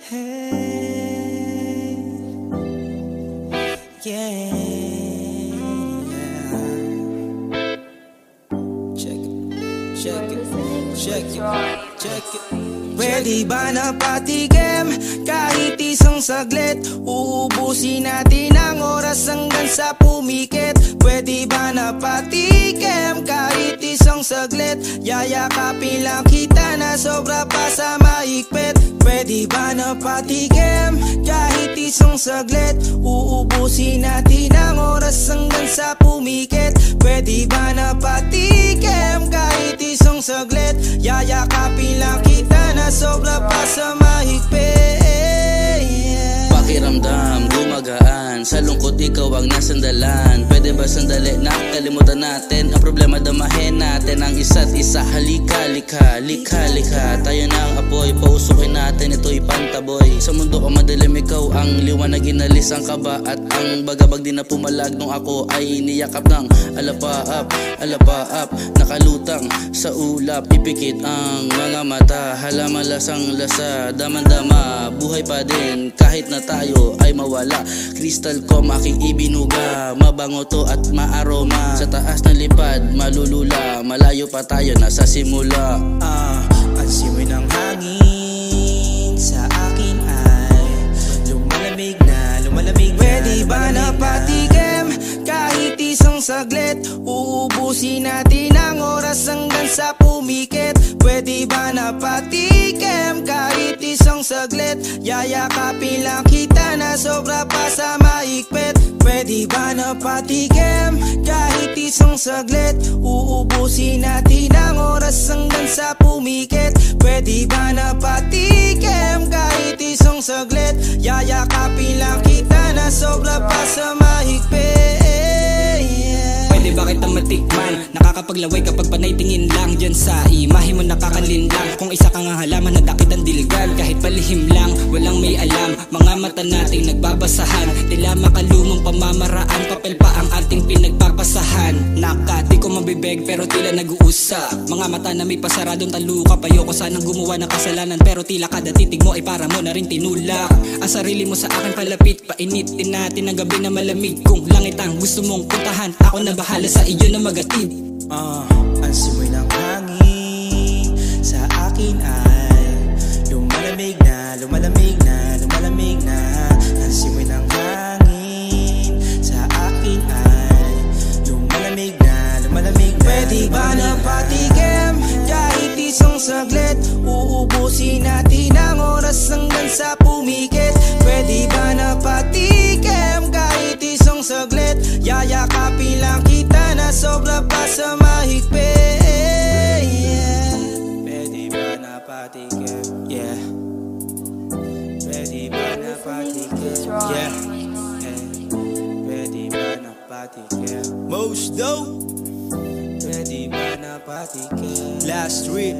Hey, yeah. Check it. Pwede ba na patigim kahit isang saglit? Uubusin natin ang oras hanggang sa pumikit. Pwede ba na patigim kahit isang saglit? Yayakapin lang kita na sobra pa sa mahigpit. Pwede ba na patigim kahit isang saglit? Uubusin natin ang oras hanggang sa pumikit. Pwede ba na patigim kahit isang saglit? Yayakapin lang kita na sobra pa sa mahigpit. Pakiramdam, gumagaan. Sa lungkot ikaw ang nasandalan. Pwede ba sandali na kalimutan natin ang problema, damahin natin ang isa't isa. Halika, lika, lika, lika. Tayo na ang apoy, pausukin natin, ito'y pantaboy. Sa mundo ka madilim, ikaw ang liwanag, inalis ang kaba at ang bagabag di na pumalag. Nung ako ay niyakap ng alapaap, alapaap. Nakalutang sa ulap, ipikit ang mga mata. Halaman lasang lasa, daman-dama. Buhay pa din kahit na tayo ay mawala. Crystal com aking ibinuga, mabango to at maaroma. Sa taas ng lipad, malulula. Malayo pa tayo, nasa simula. Ang simoy ng hangin sa akin ay lumalamig na, lumalamig na. Pwede ba na patigim kahit isang saglit? Uubusin natin ang oras hanggang sa pumikit. Pwede ba na patigim kahit isang saglit? Yayakapin lang kita na sobra pa sa mahigpit. Pwede ba na patigim kahit isang saglit? Uubusin natin ang oras hanggang sa pumikit. Pwede ba na patigim kahit isang saglit? Yayakapin lang kita na sobra pa sa mahigpit. Pwede ba kita matikman? Nakakapaglaway kapag panay tingin lang. Diyan sa imahe mo nakakalinlang. Kung isa kang halaman na dakit ang dilgan. Kahit palihim lang, walang may alam. Mga mata nating nagbabasahan. Tila makalumang pamamaraan. Papel pa ang ating pinagpapasahan. Di ko mabibeg pero tila nag-uusa. Mga mata na may pasaradong taluka. Payo ko sanang gumawa ng kasalanan, pero tila kada titig mo ay para mo na rin tinulak. Ang sarili mo sa akin palapit. Painitin natin ang gabi na malamig. Kung langit ang gusto mong puntahan, ako na bahala sa iyo na magatid. Ang simoy ng hangin sa akin ay lumalamig na, lumalamig na, lumalamig na. Ang simoy ng hangin sa akin ay lumalamig na, lumalamig na. Pwede ba na patigim kahit isang saglit? Uubusin natin ang oras hanggang sa pumikit. Pwede ba na patigim kahit isang saglit? Yayakapin lang kita na sobra pa sa mahigpit. Pwede ba na patigim? Yeah. Pwede ba na patigim? Yeah. Pwede ba na patigim? Most dope. Pwede ba na patigim? Last trip.